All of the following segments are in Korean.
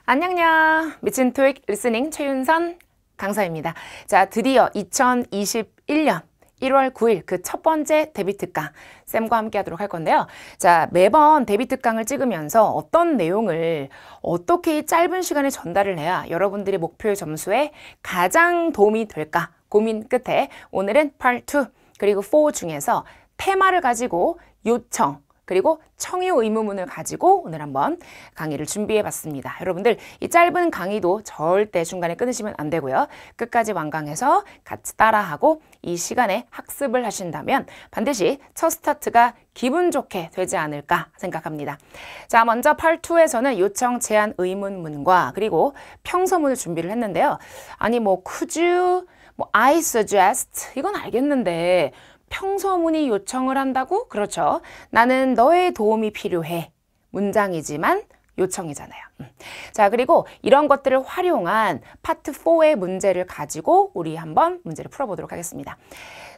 안녕요. 미친 토익 리스닝 최윤선 강사입니다. 자, 드디어 2021년 1월 9일 그 첫 번째 데뷔 특강 쌤과 함께 하도록 할 건데요. 자, 매번 데뷔 특강을 찍으면서 어떤 내용을 어떻게 짧은 시간에 전달을 해야 여러분들의 목표의 점수에 가장 도움이 될까 고민 끝에 오늘은 Part 2 그리고 4 중에서 테마를 가지고 요청 그리고 청유 의무문을 가지고 오늘 한번 강의를 준비해 봤습니다. 여러분들 이 짧은 강의도 절대 중간에 끊으시면 안 되고요. 끝까지 완강해서 같이 따라하고 이 시간에 학습을 하신다면 반드시 첫 스타트가 기분 좋게 되지 않을까 생각합니다. 자, 먼저 Part 2에서는 요청 제한 의문문과 그리고 평서문을 준비를 했는데요. 아니 could you, I suggest 이건 알겠는데 평서문이 요청을 한다고? 그렇죠. 나는 너의 도움이 필요해. 문장이지만 요청이잖아요. 자, 그리고 이런 것들을 활용한 파트 4의 문제를 가지고 우리 한번 문제를 풀어보도록 하겠습니다.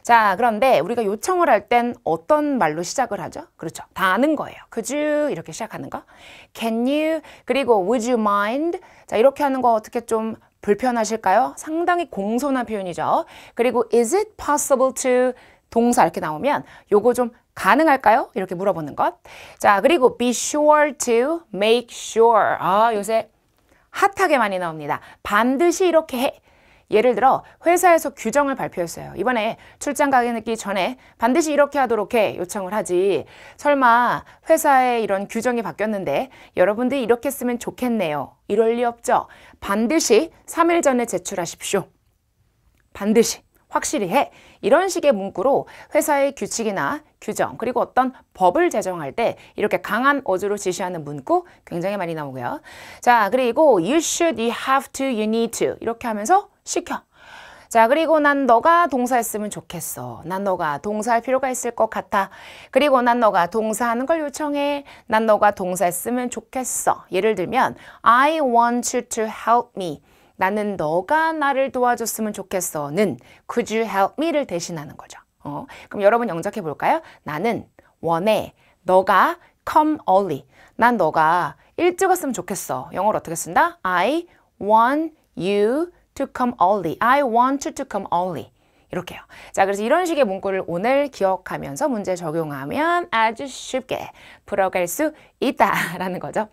자, 그런데 우리가 요청을 할 땐 어떤 말로 시작을 하죠? 그렇죠. 다 아는 거예요. Could you? 이렇게 시작하는 거. Can you? 그리고 would you mind? 자, 이렇게 하는 거 어떻게 좀 불편하실까요? 상당히 공손한 표현이죠. 그리고 is it possible to? 동사 이렇게 나오면 요거 좀 가능할까요? 이렇게 물어보는 것. 자, 그리고 be sure to make sure. 아, 요새 핫하게 많이 나옵니다. 반드시 이렇게 해. 예를 들어 회사에서 규정을 발표했어요. 이번에 출장 가기 전에 반드시 이렇게 하도록 해 요청을 하지. 설마 회사에 이런 규정이 바뀌었는데 여러분들이 이렇게 쓰면 좋겠네요. 이럴 리 없죠. 반드시 3일 전에 제출하십시오. 반드시. 확실히 해. 이런 식의 문구로 회사의 규칙이나 규정 그리고 어떤 법을 제정할 때 이렇게 강한 어조로 지시하는 문구 굉장히 많이 나오고요. 자, 그리고 you should, you have to, you need to 이렇게 하면서 시켜. 자, 그리고 난 너가 동사했으면 좋겠어. 난 너가 동사할 필요가 있을 것 같아. 그리고 난 너가 동사하는 걸 요청해. 난 너가 동사했으면 좋겠어. 예를 들면 I want you to help me. 나는 너가 나를 도와줬으면 좋겠어는 could you help me를 대신하는 거죠. 그럼 여러분 영작해 볼까요? 나는 원해. 너가 come early. 난 너가 일찍 왔으면 좋겠어. 영어로 어떻게 쓴다? I want you to come early. I want you to come early. 이렇게요. 자, 그래서 이런 식의 문구를 오늘 기억하면서 문제 적용하면 아주 쉽게 풀어갈 수 있다라는 거죠.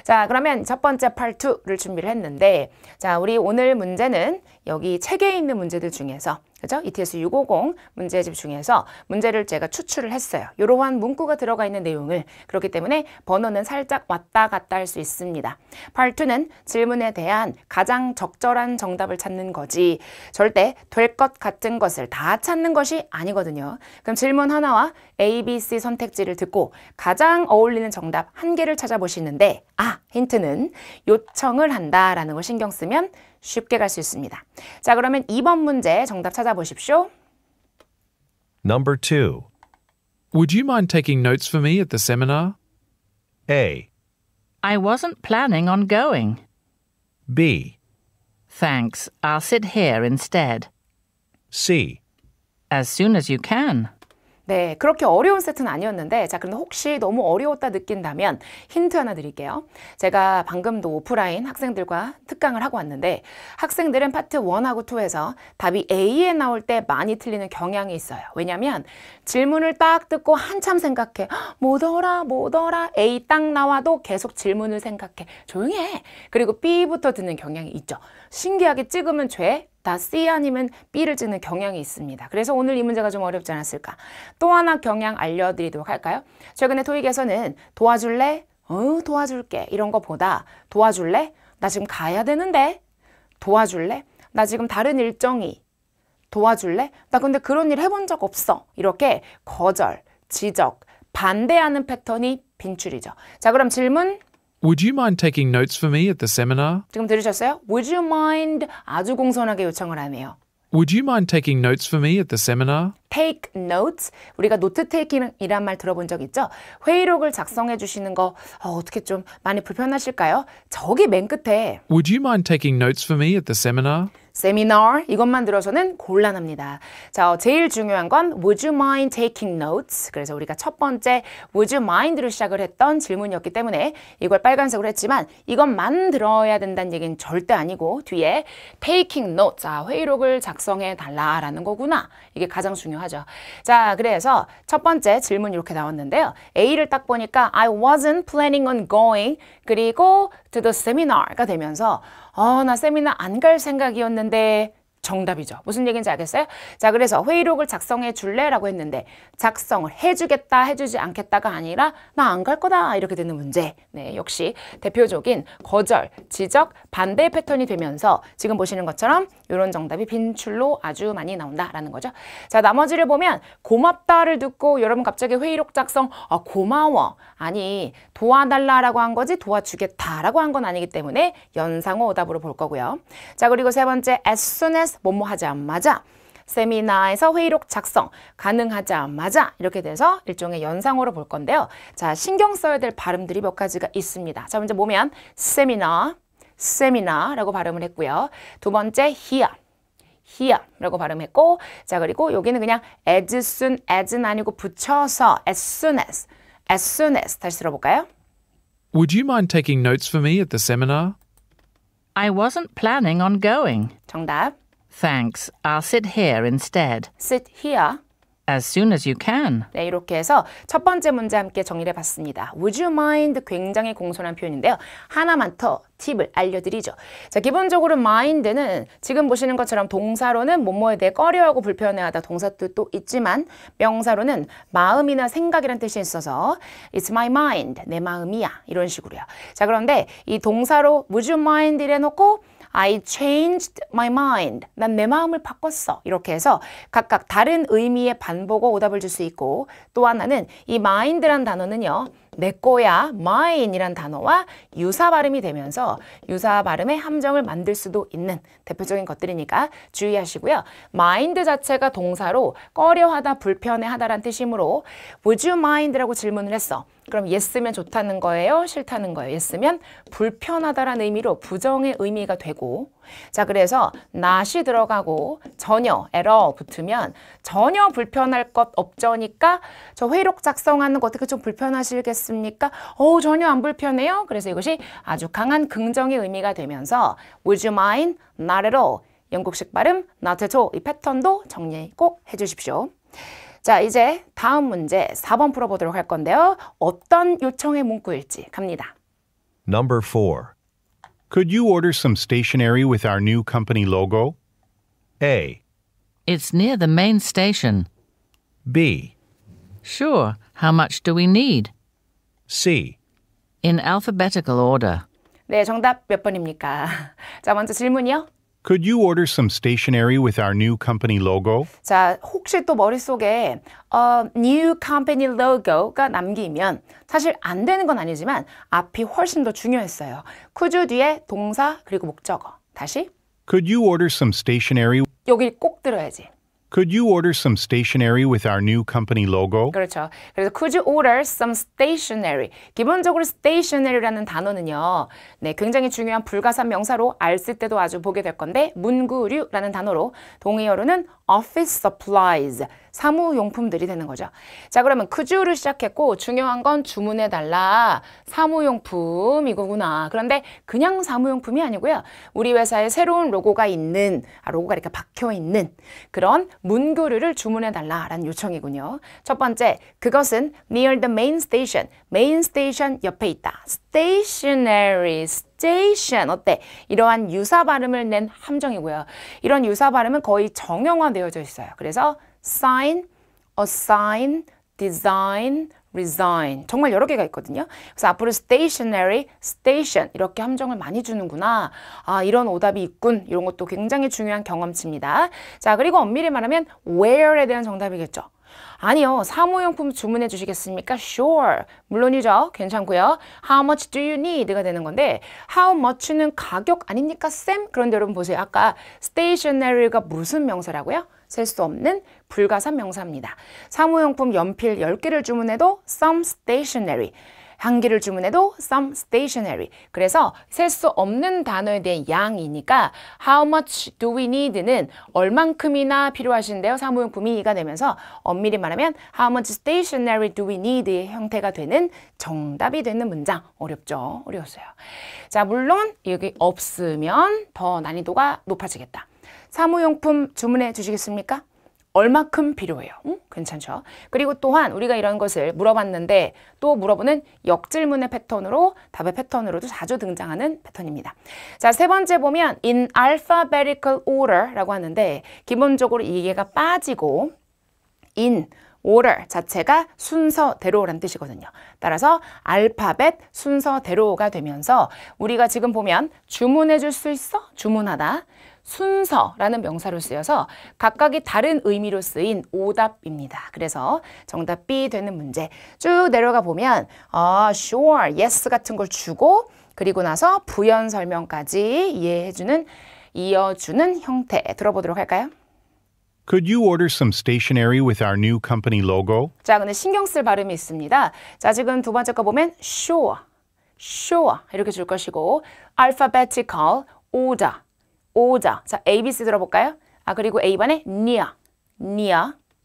자, 그러면 첫 번째 Part 2를 준비를 했는데 자, 우리 오늘 문제는 여기 책에 있는 문제들 중에서 그죠? ETS 650 문제집 중에서 문제를 제가 추출을 했어요. 이러한 문구가 들어가 있는 내용을 그렇기 때문에 번호는 살짝 왔다 갔다 할 수 있습니다. Part 2는 질문에 대한 가장 적절한 정답을 찾는 거지 절대 될 것 같은 것을 다 찾는 것이 아니거든요. 그럼 질문 하나와 A, B, C 선택지를 듣고 가장 어울리는 정답 한 개를 찾아보시는데 힌트는 요청을 한다라는 걸 신경 쓰면 쉽게 갈 수 있습니다. 자, 그러면 2번 문제 정답 찾아보십시오. Number 2. Would you mind taking notes for me at the seminar? A. I wasn't planning on going. B. Thanks, I'll sit here instead. C. As soon as you can. 네, 그렇게 어려운 세트는 아니었는데 자, 그런데 혹시 너무 어려웠다 느낀다면 힌트 하나 드릴게요. 제가 방금도 오프라인 학생들과 특강을 하고 왔는데 학생들은 파트 1하고 2에서 답이 A에 나올 때 많이 틀리는 경향이 있어요. 왜냐면 질문을 딱 듣고 한참 생각해. 뭐더라 A 딱 나와도 계속 질문을 생각해. 조용히 해. 그리고 B부터 듣는 경향이 있죠. 신기하게 찍으면 죄. 다 C 아니면 B를 찍는 경향이 있습니다. 그래서 오늘 이 문제가 좀 어렵지 않았을까? 또 하나 경향 알려드리도록 할까요? 최근에 토익에서는 도와줄래? 도와줄게. 이런 거보다 도와줄래? 나 지금 가야 되는데? 도와줄래? 나 지금 다른 일정이. 도와줄래? 나 근데 그런 일 해본 적 없어. 이렇게 거절, 지적, 반대하는 패턴이 빈출이죠. 자, 그럼 질문. Would you mind taking notes for me at the seminar? 지금 들으셨어요? Would you mind? 아주 공손하게 요청을 하네요. Would you mind taking notes for me at the seminar? Take notes. 우리가 노트 테이킹이란 말 들어본 적 있죠? 회의록을 작성해 주시는 거 어떻게 좀 많이 불편하실까요? 저기 맨 끝에 Would you mind taking notes for me at the seminar? seminar 이것만 들어서는 곤란합니다. 자, 제일 중요한 건 would you mind taking notes? 그래서 우리가 첫 번째 would you mind로 시작을 했던 질문이었기 때문에 이걸 빨간색으로 했지만 이것만 들어야 된다는 얘기는 절대 아니고 뒤에 taking notes, 회의록을 작성해 달라라는 거구나. 이게 가장 중요하죠. 자, 그래서 첫 번째 질문 이렇게 나왔는데요. A를 딱 보니까 I wasn't planning on going 그리고 to the seminar가 되면서 나 세미나 안 갈 생각이었는데 정답이죠. 무슨 얘기인지 알겠어요? 자, 그래서 회의록을 작성해 줄래라고 했는데 작성을 해주겠다, 해주지 않겠다가 아니라 나 안 갈 거다 이렇게 되는 문제. 네, 역시 대표적인 거절, 지적, 반대의 패턴이 되면서 지금 보시는 것처럼 이런 정답이 빈출로 아주 많이 나온다라는 거죠. 자, 나머지를 보면 고맙다를 듣고 여러분 갑자기 회의록 작성 고마워. 아니 도와달라라고 한 거지 도와주겠다라고 한 건 아니기 때문에 연상어 오답으로 볼 거고요. 자, 그리고 세 번째 as soon as 뭐뭐 하자마자 세미나에서 회의록 작성 가능하자마자 이렇게 돼서 일종의 연상어로 볼 건데요. 자, 신경 써야 될 발음들이 몇 가지가 있습니다. 자, 먼저 보면 세미나, 세미나라고 발음을 했고요. 두 번째 here라고 발음했고 자, 그리고 여기는 그냥 as soon as는 아니고 붙여서 as soon as 다시 들어볼까요? Would you mind taking notes for me at the seminar? I wasn't planning on going. 정답. Thanks. I'll sit here instead. sit here. As soon as you can. 네, 이렇게 해서 첫 번째 문제 함께 정리를 해봤습니다. Would you mind? 굉장히 공손한 표현인데요. 하나만 더 팁을 알려드리죠. 자, 기본적으로 mind는 지금 보시는 것처럼 동사로는 뭐뭐에 대해 꺼려하고 불편해하다 동사뜻도 있지만 명사로는 마음이나 생각이란 뜻이 있어서 It's my mind, 내 마음이야 이런 식으로요. 자, 그런데 이 동사로 Would you mind 이래놓고 I changed my mind. 난 내 마음을 바꿨어. 이렇게 해서 각각 다른 의미의 반복어 오답을 줄 수 있고 또 하나는 이 mind란 단어는요. 내 거야, mine이란 단어와 유사 발음이 되면서 유사 발음의 함정을 만들 수도 있는 대표적인 것들이니까 주의하시고요. mind 자체가 동사로 꺼려하다, 불편해하다란 뜻이므로 would you mind라고 질문을 했어. 그럼 yes면 좋다는 거예요? 싫다는 거예요? yes면 불편하다라는 의미로 부정의 의미가 되고 자, 그래서 not이 들어가고 전혀, at all 붙으면 전혀 불편할 것 없저니까 저 회의록 작성하는 거 어떻게 좀 불편하시겠습니까? 전혀 안 불편해요. 그래서 이것이 아주 강한 긍정의 의미가 되면서 would you mind? not at all. 영국식 발음 not at all. 이 패턴도 정리 꼭 해주십시오. 자, 이제 다음 문제 4번 풀어보도록 할 건데요. 어떤 요청의 문구일지 갑니다. Number 4. Could you order some stationery with our new company logo? A. It's near the main station. B. Sure. How much do we need? C. In alphabetical order. 네, 정답 몇 번입니까? 자, 먼저 질문이요. Could you order some stationery with our new company logo? 자, 혹시 또 머릿속에 new company logo가 남기면 사실 안 되는 건 아니지만 앞이 훨씬 더 중요했어요. could you 뒤에 동사 그리고 목적어. 다시. Could you order some stationery? 여기 꼭 들어야지. Could you order some stationery with our new company logo? 그렇죠. 그래서 could you order some stationery? 기본적으로 stationary라는 단어는요. 네, 굉장히 중요한 불가산 명사로 알 쓸 때도 아주 보게 될 건데 문구류라는 단어로 동의어로는 office supplies, 사무용품들이 되는 거죠. 자, 그러면 could you로 시작했고 중요한 건 주문해달라, 사무용품 이거구나. 그런데 그냥 사무용품이 아니고요. 우리 회사에 새로운 로고가 있는, 로고가 이렇게 박혀있는 그런 문구류를 주문해달라라는 요청이군요. 첫 번째, 그것은 near the main station, main station 옆에 있다. stationary, station 어때? 이러한 유사 발음을 낸 함정이고요. 이런 유사 발음은 거의 정형화되어져 있어요. 그래서 sign, assign, design, resign 정말 여러 개가 있거든요. 그래서 앞으로 stationary, station 이렇게 함정을 많이 주는구나. 이런 오답이 있군. 이런 것도 굉장히 중요한 경험치입니다. 자, 그리고 엄밀히 말하면 where에 대한 정답이겠죠. 아니요. 사무용품 주문해 주시겠습니까? Sure. 물론이죠. 괜찮고요. How much do you need?가 되는 건데 how much는 가격 아닙니까, 쌤? 그런데 여러분 보세요. 아까 stationary가 무슨 명사라고요? 셀 수 없는 불가산 명사입니다. 사무용품 연필 10개를 주문해도 some stationery. 한 개를 주문해도 some stationery. 그래서 셀 수 없는 단어에 대한 양이니까 how much do we need는 얼만큼이나 필요하신데요. 사무용품이가 되면서 엄밀히 말하면 how much stationery do we need의 형태가 되는 정답이 되는 문장. 어렵죠? 어려웠어요. 자, 물론 여기 없으면 더 난이도가 높아지겠다. 사무용품 주문해 주시겠습니까? 얼마큼 필요해요? 괜찮죠? 그리고 또한 우리가 이런 것을 물어봤는데 또 물어보는 역질문의 패턴으로 답의 패턴으로도 자주 등장하는 패턴입니다. 자, 세 번째 보면 in alphabetical order라고 하는데 기본적으로 이게가 빠지고 in order 자체가 순서대로란 뜻이거든요. 따라서 알파벳 순서대로가 되면서 우리가 지금 보면 주문해 줄 수 있어? 주문하다. 순서라는 명사로 쓰여서 각각이 다른 의미로 쓰인 오답입니다. 그래서 정답 B 되는 문제 쭉 내려가 보면 sure, yes 같은 걸 주고 그리고 나서 부연 설명까지 이어주는 형태 들어보도록 할까요? Could you order some stationery with our new company logo? 자, 근데 신경 쓸 발음이 있습니다. 자, 지금 두 번째 거 보면 sure, sure 이렇게 줄 것이고 alphabetical order 자, A, B, C 들어볼까요? 그리고 A번에 near.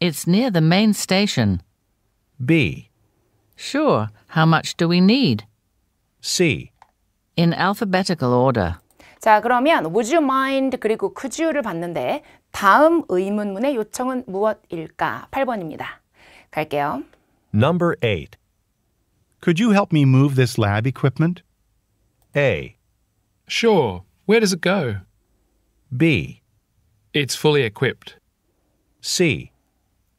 It's near the main station. B, Sure. How much do we need? C, In alphabetical order. 자, 그러면 would you mind 그리고 could you를 봤는데 다음 의문문의 요청은 무엇일까? 8번입니다. 갈게요. number 8. Could you help me move this lab equipment? A, Sure. Where does it go? B, It's fully equipped. C,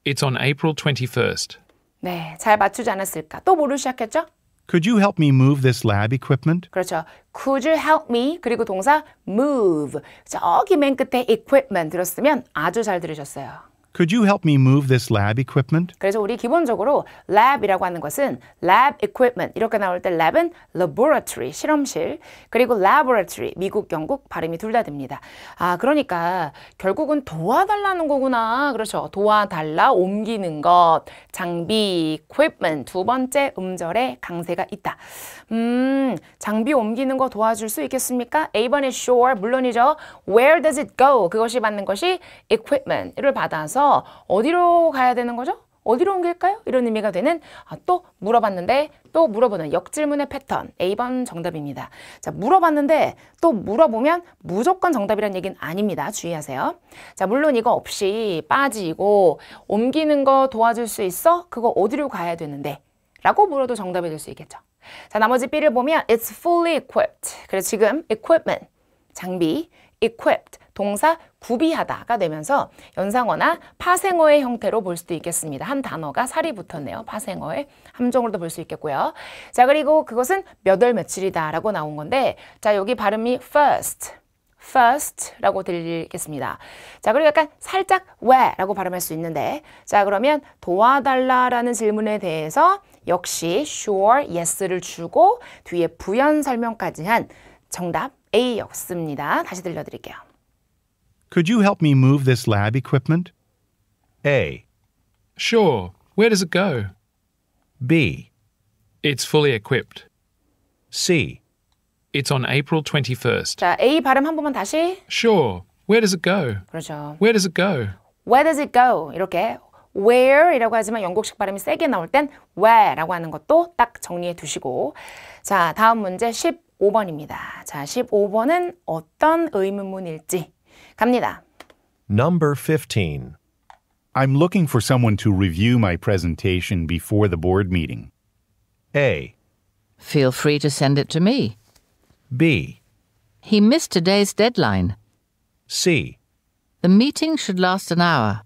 It's on April 21st. 네, 잘 맞추지 않았을까? 또 뭐를 시작했죠? Could you help me move this lab equipment? 그렇죠. Could you help me? 그리고 동사 move. 저기 맨 끝에 equipment 들었으면 아주 잘 들으셨어요. Could you help me move this lab equipment? 그래서 우리 기본적으로 lab이라고 하는 것은 lab equipment 이렇게 나올 때 lab은 laboratory 실험실 그리고 laboratory 미국 영국 발음이 둘 다 됩니다. 그러니까 결국은 도와달라는 거구나. 그렇죠. 도와달라 옮기는 것 장비 equipment 두 번째 음절에 강세가 있다. 장비 옮기는 거 도와줄 수 있겠습니까? A번에 sure 물론이죠. Where does it go? 그것이 받는 것이 equipment을 받아서 어디로 가야 되는 거죠? 어디로 옮길까요? 이런 의미가 되는 또 물어봤는데 또 물어보는 역질문의 패턴 A번 정답입니다. 자, 물어봤는데 또 물어보면 무조건 정답이란 얘기는 아닙니다. 주의하세요. 자, 물론 이거 없이 빠지고 옮기는 거 도와줄 수 있어? 그거 어디로 가야 되는데? 라고 물어도 정답이 될 수 있겠죠. 자, 나머지 B를 보면 it's fully equipped. 그래서 지금 equipment 장비 equipped 동사 구비하다가 되면서 연상어나 파생어의 형태로 볼 수도 있겠습니다. 한 단어가 살이 붙었네요. 파생어의 함정으로도 볼 수 있겠고요. 자, 그리고 그것은 몇 월 며칠이다 라고 나온 건데 자, 여기 발음이 first라고 들리겠습니다. 자, 그리고 약간 살짝 where라고 발음할 수 있는데 자, 그러면 도와달라라는 질문에 대해서 역시 sure, yes를 주고 뒤에 부연 설명까지 한 정답 A였습니다. 다시 들려드릴게요. Could you help me move this lab equipment? A, Sure. Where does it go? B, It's fully equipped. C, It's on April 21st. 자, A 발음 한 번만 다시. Sure. Where does it go? 그렇죠. Where does it go? Where does it go? 이렇게 where이라고 하지만 영국식 발음이 세게 나올 땐 where라고 하는 것도 딱 정리해 두시고 자, 다음 문제 15번입니다. 자, 15번은 어떤 의문문일지 갑니다. number 15. I'm looking for someone to review my presentation before the board meeting. A, Feel free to send it to me. B, He missed today's deadline. C, The meeting should last an hour.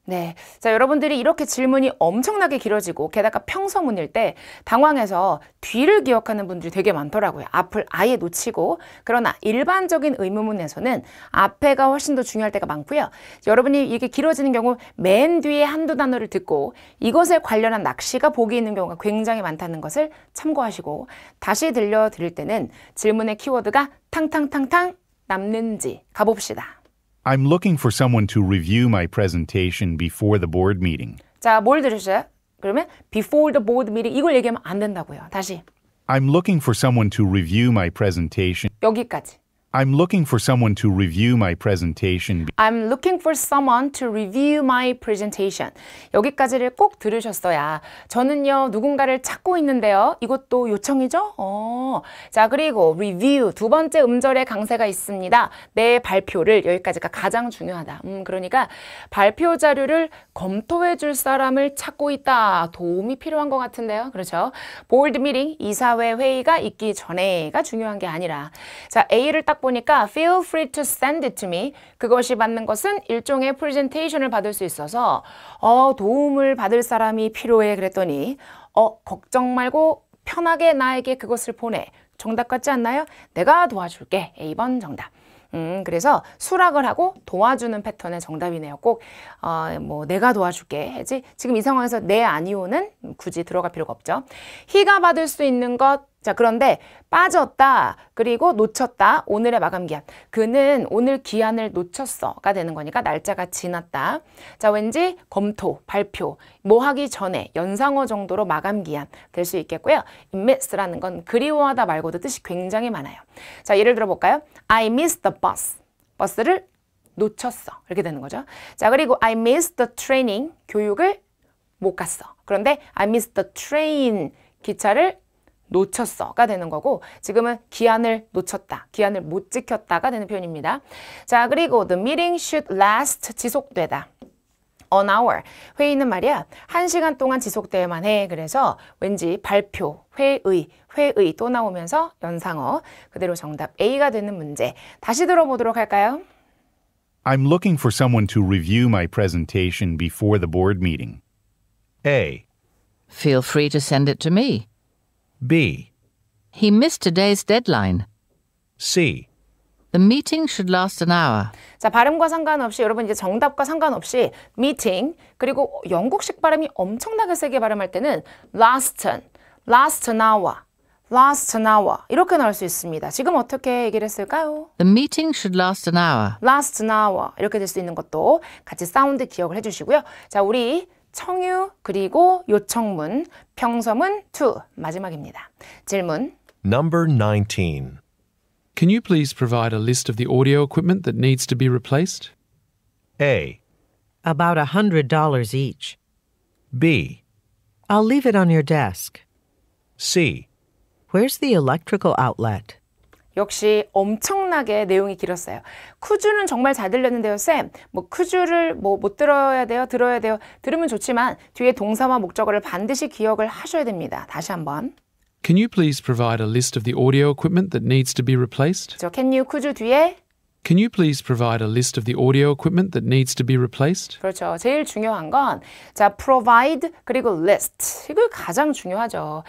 네, 자, 여러분들이 이렇게 질문이 엄청나게 길어지고 게다가 평서문일 때 당황해서 뒤를 기억하는 분들이 되게 많더라고요. 앞을 아예 놓치고 그러나 일반적인 의문문에서는 앞에가 훨씬 더 중요할 때가 많고요. 여러분이 이게 길어지는 경우 맨 뒤에 한두 단어를 듣고 이것에 관련한 낚시가 보기 있는 경우가 굉장히 많다는 것을 참고하시고 다시 들려드릴 때는 질문의 키워드가 탕탕탕탕 남는지 가봅시다. I'm looking for someone to review my presentation before the board meeting. 자, 뭘 들으셨어요? 그러면 before the board meeting 이걸 얘기하면 안 된다고요. 다시. I'm looking for someone to review my presentation. 여기까지. I'm looking for someone to review my presentation. I'm looking for someone to review my presentation. 여기까지를 꼭 들으셨어야 저는요 누군가를 찾고 있는데요. 이것도 요청이죠? 자 그리고 review 두 번째 음절의 강세가 있습니다. 내 발표를 여기까지가 가장 중요하다. 그러니까 발표 자료를 검토해 줄 사람을 찾고 있다. 도움이 필요한 것 같은데요. 그렇죠? board meeting 이사회 회의가 있기 전에가 중요한 게 아니라 자 A를 딱 보니까 feel free to send it to me. 그것이 받는 것은 일종의 프레젠테이션을 받을 수 있어서 도움을 받을 사람이 필요해 그랬더니 걱정 말고 편하게 나에게 그것을 보내. 정답 같지 않나요? 내가 도와줄게. A번 정답. 그래서 수락을 하고 도와주는 패턴의 정답이네요. 꼭 뭐 내가 도와줄게 해지. 지금 이 상황에서 내 아니오는 굳이 들어갈 필요가 없죠. he가 받을 수 있는 것. 자 그런데 빠졌다 그리고 놓쳤다 오늘의 마감 기한 그는 오늘 기한을 놓쳤어가 되는 거니까 날짜가 지났다. 자 왠지 검토 발표 뭐 하기 전에 연상어 정도로 마감 기한 될 수 있겠고요. miss라는 건 그리워하다 말고도 뜻이 굉장히 많아요. 자 예를 들어 볼까요? I missed the bus. 버스를 놓쳤어 이렇게 되는 거죠. 자 그리고 I missed the training. 교육을 못 갔어. 그런데 I missed the train. 기차를 놓쳤어가 되는 거고 지금은 기한을 놓쳤다, 기한을 못 지켰다가 되는 표현입니다. 자 그리고 the meeting should last 지속되다. An hour. 회의는 말이야 1시간 동안 지속돼야만 해. 그래서 왠지 발표, 회의 또 나오면서 연상어 그대로 정답 A가 되는 문제. 다시 들어보도록 할까요? I'm looking for someone to review my presentation before the board meeting. A, Feel free to send it to me. B, He missed today's deadline. C, The meeting should last an hour. 자 발음과 상관없이 여러분 이제 정답과 상관없이 meeting 그리고 영국식 발음이 엄청나게 세게 발음할 때는 last an hour 이렇게 나올 수 있습니다. 지금 어떻게 얘기를 했을까요? The meeting should last an hour. last an hour 이렇게 될 수 있는 것도 같이 사운드 기억을 해주시고요. 자 우리 청유 그리고 요청문 평서문 2 마지막입니다. 질문 number 19. Can you please provide a list of the audio equipment that needs to be replaced? A, About $100 each. B, I'll leave it on your desk. C, Where's the electrical outlet? 역시 엄청나게 내용이 길었어요. 쿠주는 정말 잘 들렸는데요, 쌤. 뭐 쿠주를 못 들어야 돼요, 들어야 돼요. 들으면 좋지만 뒤에 동사와 목적어를 반드시 기억을 하셔야 됩니다. 다시 한번. Can you please provide a list of the audio equipment that needs to be replaced? 저 can you 쿠주 뒤에 Can you please provide a list of the audio equipment that needs to be replaced? 그렇죠. 제일 중요한 건 자, provide 그리고 list. 이거 가장 중요하죠.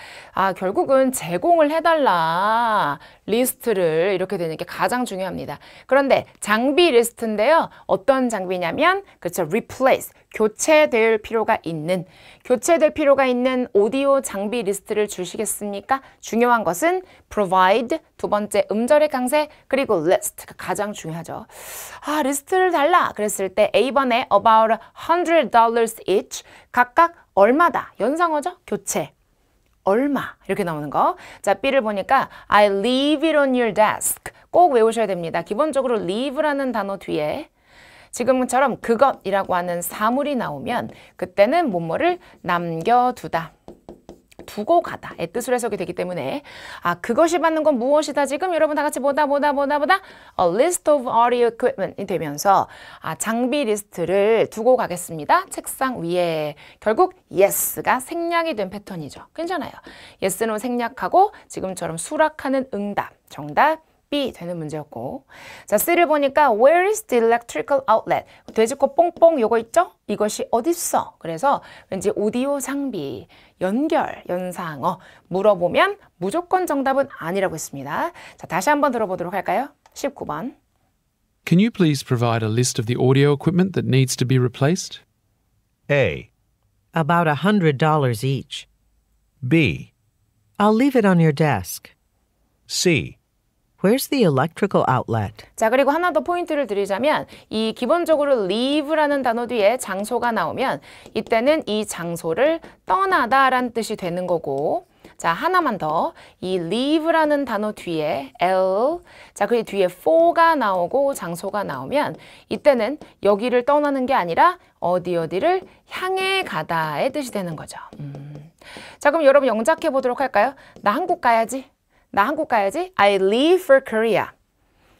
결국은 제공을 해달라. 리스트를 이렇게 되는 게 가장 중요합니다. 그런데 장비 리스트인데요. 어떤 장비냐면 그렇죠. replace. 교체될 필요가 있는 오디오 장비 리스트를 주시겠습니까? 중요한 것은 provide, 두 번째 음절의 강세, 그리고 list가 가장 중요하죠. 리스트를 달라 그랬을 때 A번에 about $100 each, 각각 얼마다, 연상어죠? 교체. 얼마 이렇게 나오는 거. 자, B를 보니까 I leave it on your desk. 꼭 외우셔야 됩니다. 기본적으로 leave라는 단어 뒤에 지금처럼 그것이라고 하는 사물이 나오면 그때는 뭐뭐를 남겨두다. 두고 가다의 뜻으로 해석이 되기 때문에 그것이 받는 건 무엇이다. 지금 여러분 다 같이 보다 a list of audio equipment이 되면서 장비 리스트를 두고 가겠습니다. 책상 위에. 결국 yes가 생략이 된 패턴이죠. 괜찮아요. yes는 생략하고 지금처럼 수락하는 응답. 정답 B 되는 문제였고. 자, C를 보니까 Where is the electrical outlet? 돼지코 뽕뽕 요거 있죠? 이것이 어딨어? 그래서 왠지 오디오 장비, 연결, 연상어 물어보면 무조건 정답은 아니라고 했습니다. 자, 다시 한번 들어보도록 할까요? 19번. Can you please provide a list of the audio equipment that needs to be replaced? A, About $100 each. B, I'll leave it on your desk. C, Where's the electrical outlet? 자, 그리고 하나 더 포인트를 드리자면 이 기본적으로 leave라는 단어 뒤에 장소가 나오면 이때는 이 장소를 떠나다라는 뜻이 되는 거고 자, 하나만 더. 이 leave라는 단어 뒤에 L, 자, 그 뒤에 for가 나오고 장소가 나오면 이때는 여기를 떠나는 게 아니라 어디를 향해 가다의 뜻이 되는 거죠. 자, 그럼 여러분 영작해 보도록 할까요? 나 한국 가야지. 나 한국 가야지. I leave for Korea.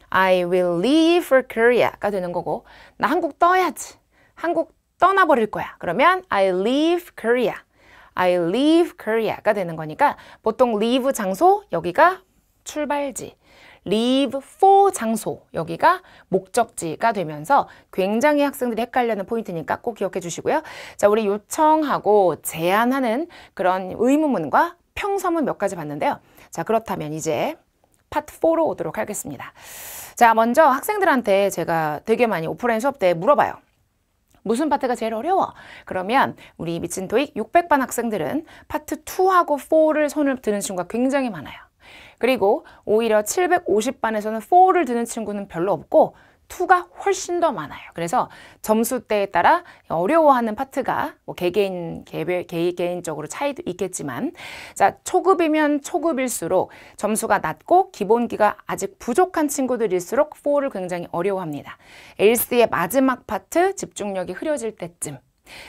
I will leave for Korea가 되는 거고 나 한국 떠야지. 한국 떠나버릴 거야. 그러면 I leave Korea. I leave Korea가 되는 거니까 보통 leave 장소, 여기가 출발지. leave for 장소, 여기가 목적지가 되면서 굉장히 학생들이 헷갈려하는 포인트니까 꼭 기억해 주시고요. 자, 우리 요청하고 제안하는 그런 의문문과 평서문 몇 가지 봤는데요. 자, 그렇다면 이제 파트 4로 오도록 하겠습니다. 자, 먼저 학생들한테 제가 되게 많이 오프라인 수업 때 물어봐요. 무슨 파트가 제일 어려워? 그러면 우리 미친 토익 600반 학생들은 파트 2하고 4를 손을 드는 친구가 굉장히 많아요. 그리고 오히려 750반에서는 4를 드는 친구는 별로 없고 2가 훨씬 더 많아요. 그래서 점수대에 따라 어려워하는 파트가 뭐 개개인적으로 차이도 있겠지만 자, 초급이면 초급일수록 점수가 낮고 기본기가 아직 부족한 친구들일수록 4를 굉장히 어려워합니다. 엘스의 마지막 파트 집중력이 흐려질 때쯤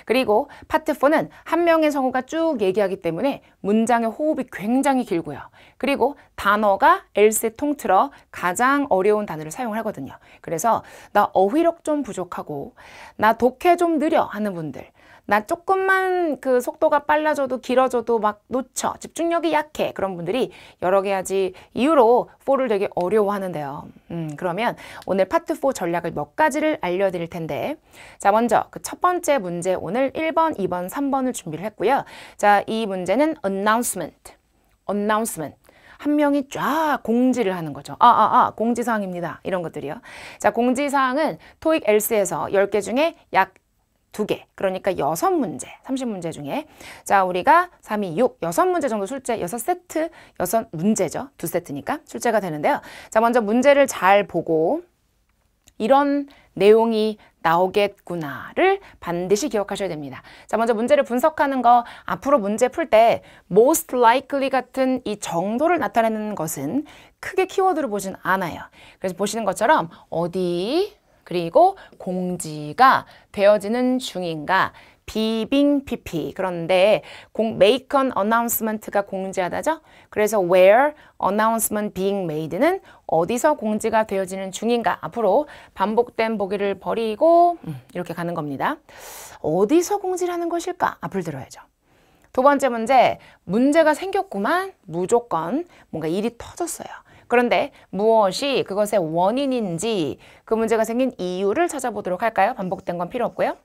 그리고 파트 4는 한 명의 성우가 쭉 얘기하기 때문에 문장의 호흡이 굉장히 길고요. 그리고 단어가 엘스에 통틀어 가장 어려운 단어를 사용하거든요. 그래서 나 어휘력 좀 부족하고 나 독해 좀 느려 하는 분들 나 조금만 그 속도가 빨라져도 길어져도 막 놓쳐 집중력이 약해 그런 분들이 여러 가지 이유로 4를 되게 어려워하는데요. 그러면 오늘 파트 4 전략을 몇 가지를 알려드릴 텐데 자, 먼저 그 첫 번째 문제 오늘 1번, 2번, 3번을 준비를 했고요. 자, 이 문제는 announcement. 한 명이 쫙 공지를 하는 거죠. 공지사항입니다. 이런 것들이요. 자, 공지사항은 토익 엘스에서 10개 중에 약 2개, 그러니까 6문제, 30문제 중에 자, 우리가 3, 2, 6, 6문제 정도 술제, 6세트, 6문제죠. 2세트니까 술제가 되는데요. 자, 먼저 문제를 잘 보고 이런 내용이 나오겠구나를 반드시 기억하셔야 됩니다. 자, 먼저 문제를 분석하는 거 앞으로 문제 풀 때 most likely 같은 이 정도를 나타내는 것은 크게 키워드로 보진 않아요. 그래서 보시는 것처럼 어디 그리고 공지가 되어지는 중인가 비빙 PP 그런데 make an announcement가 공지하다죠. 그래서 where announcement being made는 어디서 공지가 되어지는 중인가 앞으로 반복된 보기를 버리고 이렇게 가는 겁니다. 어디서 공지를 하는 것일까? 앞을 들어야죠. 두 번째 문제 문제가 생겼구만 무조건 뭔가 일이 터졌어요. 그런데 무엇이 그것의 원인인지 그 문제가 생긴 이유를 찾아보도록 할까요? 반복된 건 필요 없고요.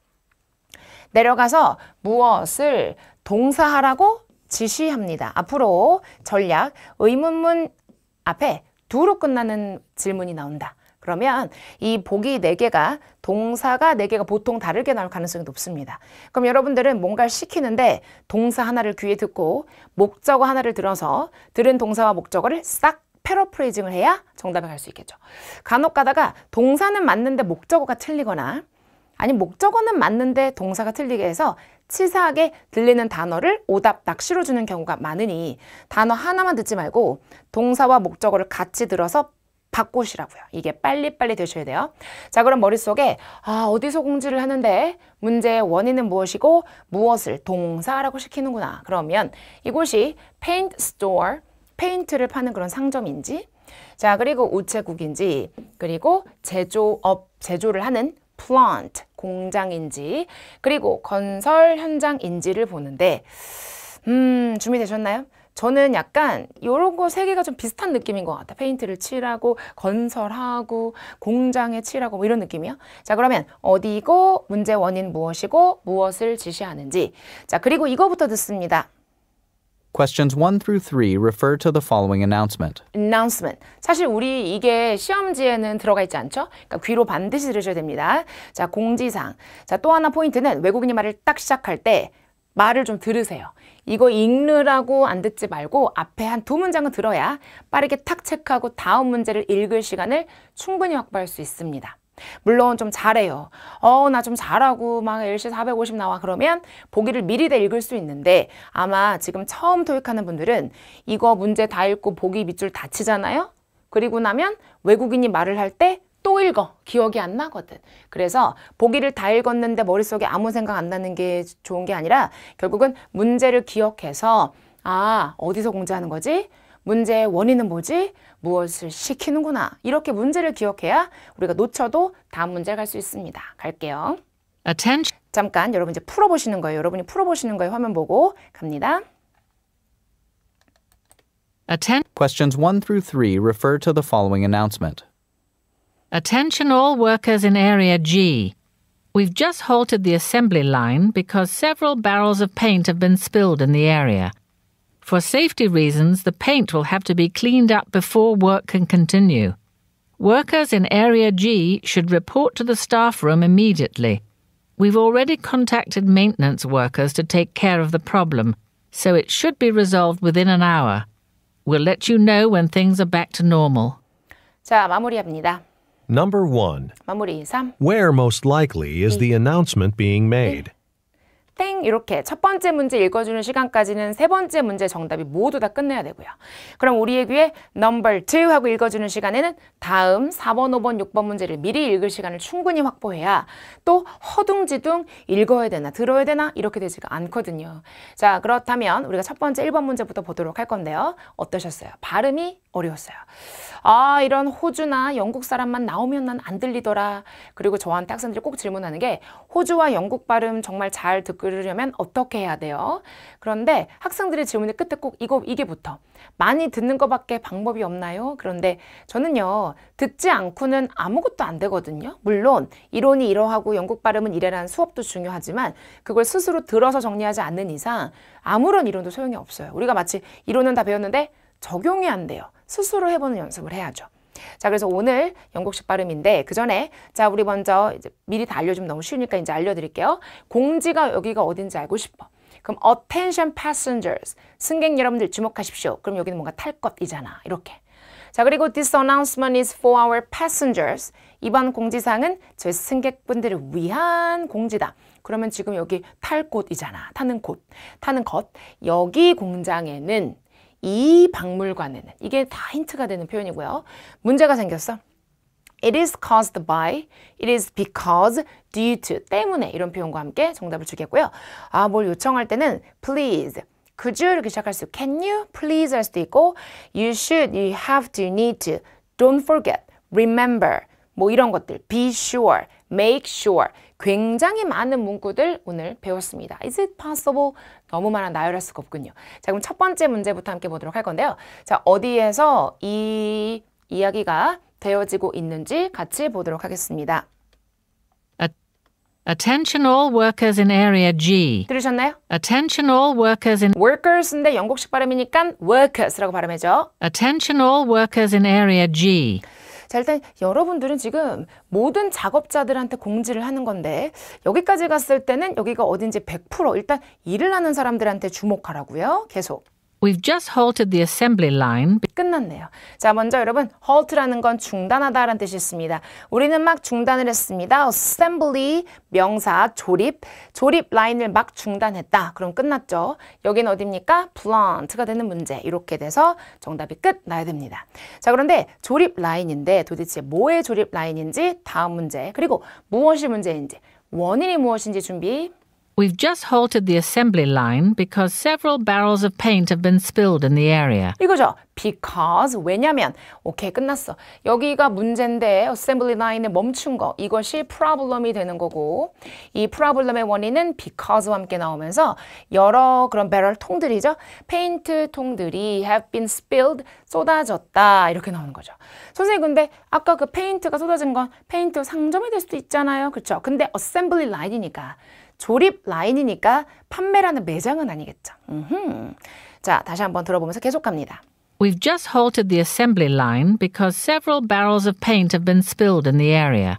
내려가서 무엇을 동사하라고 지시합니다. 앞으로 전략 의문문 앞에 do로 끝나는 질문이 나온다. 그러면 이 보기 4개가 동사가 4개가 보통 다르게 나올 가능성이 높습니다. 그럼 여러분들은 뭔가를 시키는데 동사 하나를 귀에 듣고 목적어 하나를 들어서 들은 동사와 목적어를 싹 패러프레이징을 해야 정답에 갈 수 있겠죠. 간혹 가다가 동사는 맞는데 목적어가 틀리거나 아니면 목적어는 맞는데 동사가 틀리게 해서 치사하게 들리는 단어를 오답 낚시로 주는 경우가 많으니 단어 하나만 듣지 말고 동사와 목적어를 같이 들어서 바꾸시라고요. 이게 빨리빨리 되셔야 돼요. 자, 그럼 머릿속에 어디서 공지를 하는데 문제의 원인은 무엇이고 무엇을 동사라고 시키는구나. 그러면 이곳이 페인트 스토어 페인트를 파는 그런 상점인지 자, 그리고 우체국인지 그리고 제조를 하는 plant 공장인지 그리고 건설 현장인지를 보는데 준비되셨나요? 저는 약간 이런 거 3개가 좀 비슷한 느낌인 것 같아요. 페인트를 칠하고 건설하고 공장에 칠하고 뭐 이런 느낌이요. 자, 그러면 어디고 문제 원인 무엇이고 무엇을 지시하는지 자, 그리고 이거부터 듣습니다. Questions 1 through 3 refer to the following announcement. announcement. 사실 우리 이게 시험지에는 들어가 있지 않죠? 그러니까 귀로 반드시 들으셔야 됩니다. 자, 공지사항. 자, 또 하나 포인트는 외국인이 말을 딱 시작할 때 말을 좀 들으세요. 이거 읽느라고 안 듣지 말고 앞에 한 두 문장은 들어야 빠르게 탁 체크하고 다음 문제를 읽을 시간을 충분히 확보할 수 있습니다. 물론 좀 잘해요. 나 좀 잘하고 막 LC 450 나와 그러면 보기를 미리 다 읽을 수 있는데 아마 지금 처음 토익하는 분들은 이거 문제 다 읽고 보기 밑줄 다 치잖아요. 그리고 나면 외국인이 말을 할 때 또 읽어. 기억이 안 나거든. 그래서 보기를 다 읽었는데 머릿속에 아무 생각 안 나는 게 좋은 게 아니라 결국은 문제를 기억해서 어디서 공부하는 거지? 문제의 원인은 뭐지? 무엇을 시키는구나. 이렇게 문제를 기억해야 우리가 놓쳐도 다음 문제 갈 수 있습니다. 갈게요. Attention. 잠깐 여러분 이제 풀어보시는 거예요. 여러분이 풀어보시는 거예요. 화면 보고 갑니다. Questions 1 through 3 refer to the following announcement. Attention all workers in Area G. We've just halted the assembly line because several barrels of paint have been spilled in the area. For safety reasons, the paint will have to be cleaned up before work can continue. Workers in Area G should report to the staff room immediately. We've already contacted maintenance workers to take care of the problem, so it should be resolved within an hour. We'll let you know when things are back to normal. 자, 마무리합니다. Number 1. 마무리 3. Where most likely is the announcement being made? 땡 이렇게 첫 번째 문제 읽어주는 시간까지는 세 번째 문제 정답이 모두 다 끝내야 되고요. 그럼 우리의 귀에 number 2 하고 읽어주는 시간에는 다음 4번, 5번, 6번 문제를 미리 읽을 시간을 충분히 확보해야 또 허둥지둥 읽어야 되나 들어야 되나 이렇게 되지가 않거든요. 자, 그렇다면 우리가 첫 번째 1번 문제부터 보도록 할 건데요. 어떠셨어요? 발음이 어려웠어요. 이런 호주나 영국 사람만 나오면 난 안 들리더라. 그리고 저한테 학생들이 꼭 질문하는 게 호주와 영국 발음 정말 잘 듣으려면 어떻게 해야 돼요? 그런데 학생들의 질문의 끝에 꼭 이게 붙어. 많이 듣는 것밖에 방법이 없나요? 그런데 저는요. 듣지 않고는 아무것도 안 되거든요. 물론 이론이 이러하고 영국 발음은 이래라는 수업도 중요하지만 그걸 스스로 들어서 정리하지 않는 이상 아무런 이론도 소용이 없어요. 우리가 마치 이론은 다 배웠는데 적용이 안 돼요. 스스로 해보는 연습을 해야죠. 자, 그래서 오늘 영국식 발음인데 그 전에 자 우리 먼저 이제 미리 다 알려주면 너무 쉬우니까 이제 알려드릴게요. 공지가 여기가 어딘지 알고 싶어. 그럼 attention passengers, 승객 여러분들 주목하십시오. 그럼 여기는 뭔가 탈 것이잖아. 이렇게. 자, 그리고 this announcement is for our passengers. 이번 공지사항은 저희 승객분들을 위한 공지다. 그러면 지금 여기 탈 곳이잖아. 타는 곳, 타는 것. 여기 공장에는 이 박물관에는 이게 다 힌트가 되는 표현이고요. 문제가 생겼어. It is caused by, it is because, due to, 때문에 이런 표현과 함께 정답을 주겠고요. 뭘 요청할 때는 please, could you 이렇게 시작할 수 있고 can you, please 할 수도 있고 you should, you have to, you need to, don't forget, remember 뭐 이런 것들, be sure, make sure 굉장히 많은 문구들 오늘 배웠습니다. Is it possible? 너무 많아 나열할 수가 없군요. 자, 그럼 첫 번째 문제부터 함께 보도록 할 건데요. 자, 어디에서 이 이야기가 되어지고 있는지 같이 보도록 하겠습니다. Attention all workers in Area G. 들으셨나요? Attention all workers in workers인데 영국식 발음이니까 workers라고 발음해줘. Attention all workers in Area G. 자, 일단 여러분들은 지금 모든 작업자들한테 공지를 하는 건데 여기까지 갔을 때는 여기가 어딘지 100% 일단 일을 하는 사람들한테 주목하라고요. 계속. We've just halted the assembly line. 끝났네요. 자, 먼저 여러분 halt라는 건 중단하다라는 뜻이 있습니다. 우리는 막 중단을 했습니다. assembly 명사 조립 라인을 막 중단했다. 그럼 끝났죠. 여기는 어디입니까? plant가 되는 문제. 이렇게 돼서 정답이 끝 나야 됩니다. 자, 그런데 조립 라인인데 도대체 뭐의 조립 라인인지 다음 문제 그리고 무엇이 문제인지 원인이 무엇인지 준비. We've just halted the assembly line because several barrels of paint have been spilled in the area. 이거죠. because 왜냐면 오케이 끝났어. 여기가 문제인데 assembly line을 멈춘 거 이것이 problem이 되는 거고 이 problem의 원인은 because와 함께 나오면서 여러 그런 배럴 통들이죠. 페인트 통들이 have been spilled 쏟아졌다 이렇게 나오는 거죠. 선생님 근데 아까 그 페인트가 쏟아진 건 페인트 상점이 될 수도 있잖아요. 그렇죠? 근데 assembly line이니까 조립 라인이니까 판매라는 매장은 아니겠죠. 자, 다시 한번 들어보면서 계속 갑니다. We've just halted the assembly line because several barrels of paint have been spilled in the area.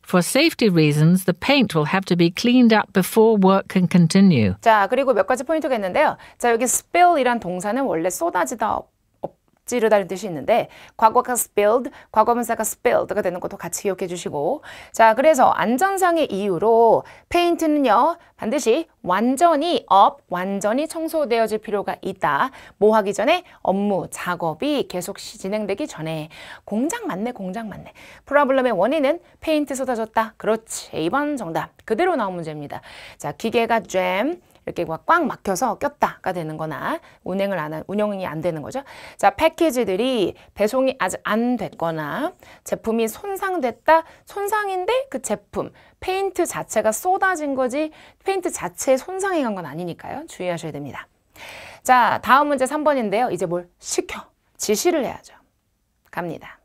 For safety reasons, the paint will have to be cleaned up before work can continue. 자, 그리고 몇 가지 포인트가 있는데요. 자, 여기 spill이란 동사는 원래 쏟아지다, 엎지르다는 뜻이 있는데 과거가 spilled, 과거분사가 spilled가 되는 것도 같이 기억해 주시고 자, 그래서 안전상의 이유로 페인트는요. 반드시 완전히 완전히 청소되어질 필요가 있다. 뭐 하기 전에? 업무, 작업이 계속 진행되기 전에. 공장 맞네. 프로블럼의 원인은 페인트 쏟아졌다. 그렇지. 2번 정답. 그대로 나온 문제입니다. 자, 기계가 잼 이렇게 꽉 막혀서 꼈다가 되는 거나 운영이 안 되는 거죠. 자, 패키지들이 배송이 아직 안 됐거나 제품이 손상됐다. 손상인데 그 제품, 페인트 자체가 쏟아진 거지 페인트 자체에 손상이 간 건 아니니까요. 주의하셔야 됩니다. 자, 다음 문제 3번인데요. 이제 뭘 시켜, 지시를 해야죠. 갑니다.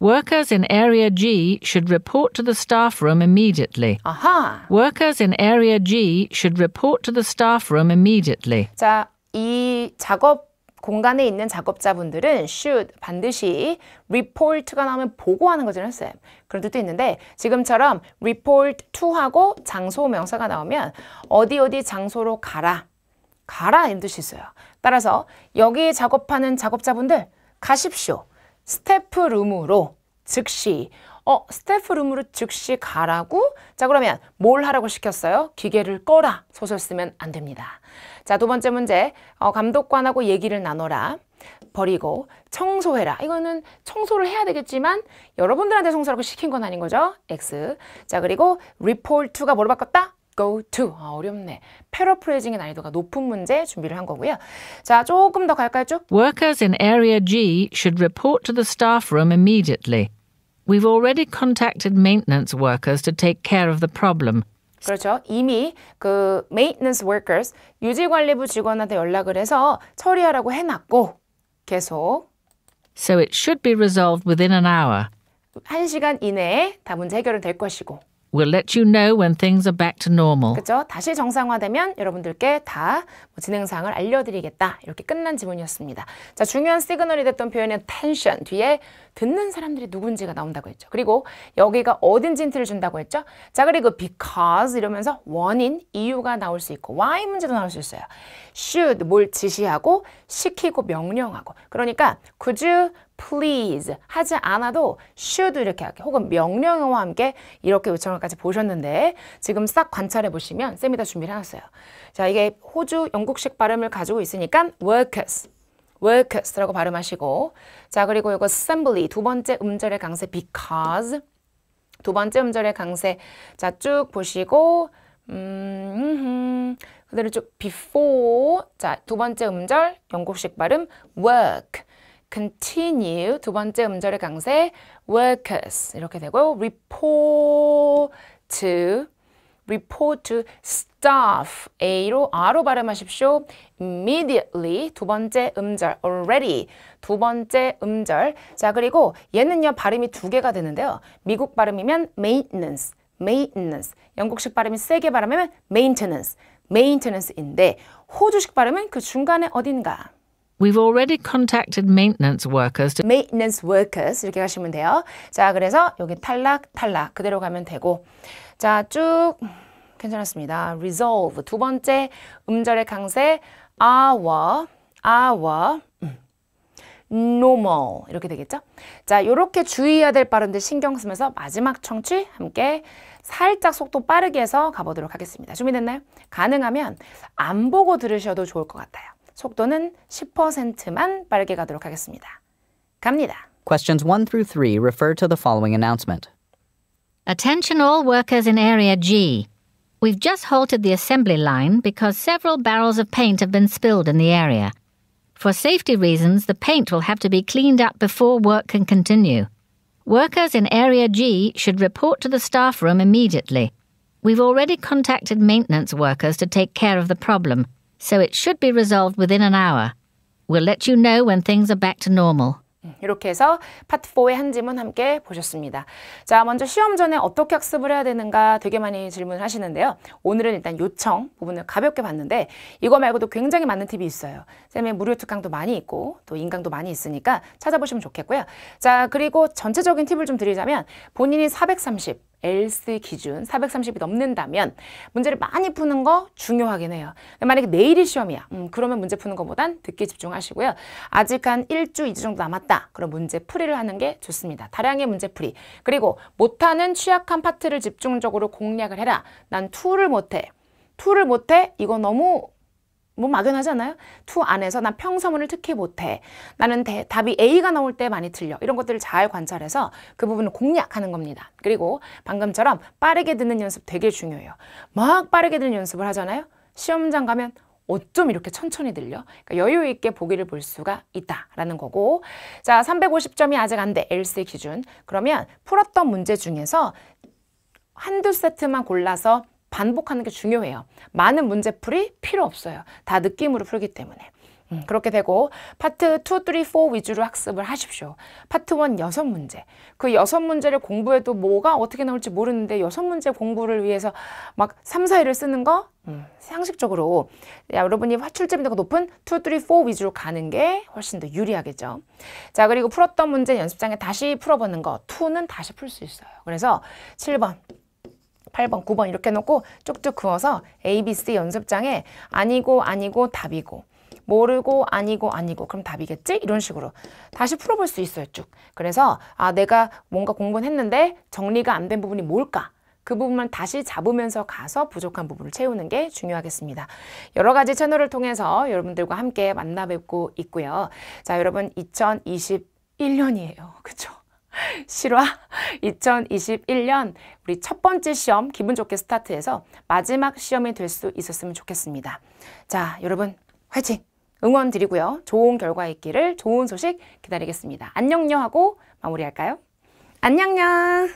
Workers in Area G should report to the staff room immediately. 아하. Workers in Area G should report to the staff room immediately. 자, 이 작업 공간에 있는 작업자분들은 should 반드시 report가 나오면 보고하는 거잖아요, 쌤. 그런 뜻도 있는데 지금처럼 report to하고 장소 명사가 나오면 어디 장소로 가라 이런 뜻이 있어요. 따라서 여기 작업하는 작업자분들 가십시오. 스태프룸으로 즉시 스태프룸으로 즉시 가라고? 자, 그러면 뭘 하라고 시켰어요? 기계를 꺼라. 소설 쓰면 안 됩니다. 자, 두 번째 문제. 감독관하고 얘기를 나눠라. 버리고 청소해라. 이거는 청소를 해야 되겠지만 여러분들한테 청소라고 시킨 건 아닌 거죠? X. 자, 그리고 report to가 뭐로 바꿨다? go to. 어렵네. 패러프레이징의 난이도가 높은 문제 준비를 한 거고요. 자, 조금 더 갈까요, 쭉? Workers in Area G should report to the staff room immediately. We've already contacted maintenance workers to take care of the problem. 그렇죠. 이미 그 maintenance workers, 유지관리부 직원한테 연락을 해서 처리하라고 해놨고 계속 So it should be resolved within an hour. 1시간 이내에 다 문제 해결은 될 것이고 We'll let you know when things are back to normal. 그렇죠. 다시 정상화되면 여러분들께 다 진행사항을 알려드리겠다. 이렇게 끝난 지문이었습니다. 자, 중요한 시그널이 됐던 표현은 tension. 뒤에 듣는 사람들이 누군지가 나온다고 했죠. 그리고 여기가 어딘지 힌트를 준다고 했죠. 자, 그리고 because 이러면서 원인, 이유가 나올 수 있고 why 문제도 나올 수 있어요. should, 뭘 지시하고 시키고 명령하고. 그러니까 could you please 하지 않아도 should 이렇게 하게 혹은 명령어와 함께 이렇게 요청을까지 보셨는데 지금 싹 관찰해 보시면 쌤이 다 준비를 해놨어요. 자, 이게 호주 영국식 발음을 가지고 있으니까 workers라고 발음하시고 자, 그리고 이거 assembly 두 번째 음절의 강세 because 두 번째 음절의 강세 자, 쭉 보시고 그대로 쭉 before 자, 두 번째 음절 영국식 발음 work continue 두 번째 음절의 강세 workers 이렇게 되고 report to staff A로 R로 발음하십시오. immediately 두 번째 음절 already 두 번째 음절 자, 그리고 얘는요 발음이 두 개가 되는데요. 미국 발음이면 maintenance 영국식 발음이 세게 발음하면 maintenance인데 호주식 발음은 그 중간에 어딘가 We've already contacted maintenance workers to maintenance workers 이렇게 가시면 돼요. 자, 그래서 여기 탈락 그대로 가면 되고 자, 쭉 괜찮았습니다. resolve 두 번째 음절의 강세 our normal 이렇게 되겠죠? 자, 이렇게 주의해야 될 발음들 신경 쓰면서 마지막 청취 함께 살짝 속도 빠르게 해서 가보도록 하겠습니다. 준비됐나요? 가능하면 안 보고 들으셔도 좋을 것 같아요. 속도는 10%만 빠르게 가도록 하겠습니다. 갑니다. Questions 1 through 3 refer to the following announcement. Attention all workers in Area G. We've just halted the assembly line because several barrels of paint have been spilled in the area. For safety reasons, the paint will have to be cleaned up before work can continue. Workers in Area G should report to the staff room immediately. We've already contacted maintenance workers to take care of the problem, so it should be resolved within an hour. We'll let you know when things are back to normal. 이렇게 해서 파트 4의 한 지문 함께 보셨습니다. 자, 먼저 시험 전에 어떻게 학습을 해야 되는가 되게 많이 질문을 하시는데요. 오늘은 일단 요청 부분을 가볍게 봤는데 이거 말고도 굉장히 많은 팁이 있어요. 쌤의 무료 특강도 많이 있고 또 인강도 많이 있으니까 찾아보시면 좋겠고요. 자, 그리고 전체적인 팁을 좀 드리자면 본인이 430 else 기준 430이 넘는다면 문제를 많이 푸는 거 중요하긴 해요. 만약에 내일이 시험이야. 그러면 문제 푸는 것보단 듣기 집중하시고요. 아직 한 1주, 2주 정도 남았다. 그럼 문제 풀이를 하는 게 좋습니다. 다량의 문제 풀이. 그리고 못하는 취약한 파트를 집중적으로 공략을 해라. 난 2를 못해. 2를 못해? 이거 너무 뭐 막연하잖아요. 2 안에서 난 평서문을 특히 못해. 나는 답이 A가 나올 때 많이 틀려. 이런 것들을 잘 관찰해서 그 부분을 공략하는 겁니다. 그리고 방금처럼 빠르게 듣는 연습 되게 중요해요. 막 빠르게 듣는 연습을 하잖아요. 시험장 가면 어쩜 이렇게 천천히 들려? 그러니까 여유 있게 보기를 볼 수가 있다라는 거고. 자, 350점이 아직 안 돼. else 기준. 그러면 풀었던 문제 중에서 한두 세트만 골라서 반복하는 게 중요해요. 많은 문제풀이 필요 없어요. 다 느낌으로 풀기 때문에. 그렇게 되고 파트 2, 3, 4 위주로 학습을 하십시오. 파트 1 6문제. 그 6문제를 공부해도 뭐가 어떻게 나올지 모르는데 6문제 공부를 위해서 막 3, 4일을 쓰는 거? 상식적으로 여러분이 화출제비도가 높은 2, 3, 4 위주로 가는 게 훨씬 더 유리하겠죠. 자, 그리고 풀었던 문제 연습장에 다시 풀어보는 거. 2는 다시 풀 수 있어요. 그래서 7번. 8번, 9번 이렇게 놓고 쭉쭉 그어서 A, B, C 연습장에 아니고 답이고 모르고 아니고 그럼 답이겠지? 이런 식으로 다시 풀어볼 수 있어요, 쭉. 그래서 내가 뭔가 공부는 했는데 정리가 안 된 부분이 뭘까? 그 부분만 다시 잡으면서 가서 부족한 부분을 채우는 게 중요하겠습니다. 여러 가지 채널을 통해서 여러분들과 함께 만나 뵙고 있고요. 자, 여러분 2021년이에요. 그쵸? 실화 2021년 우리 첫 번째 시험 기분 좋게 스타트해서 마지막 시험이 될 수 있었으면 좋겠습니다. 자, 여러분 화이팅! 응원 드리고요. 좋은 결과 있기를, 좋은 소식 기다리겠습니다. 안녕요 하고 마무리할까요? 안녕요!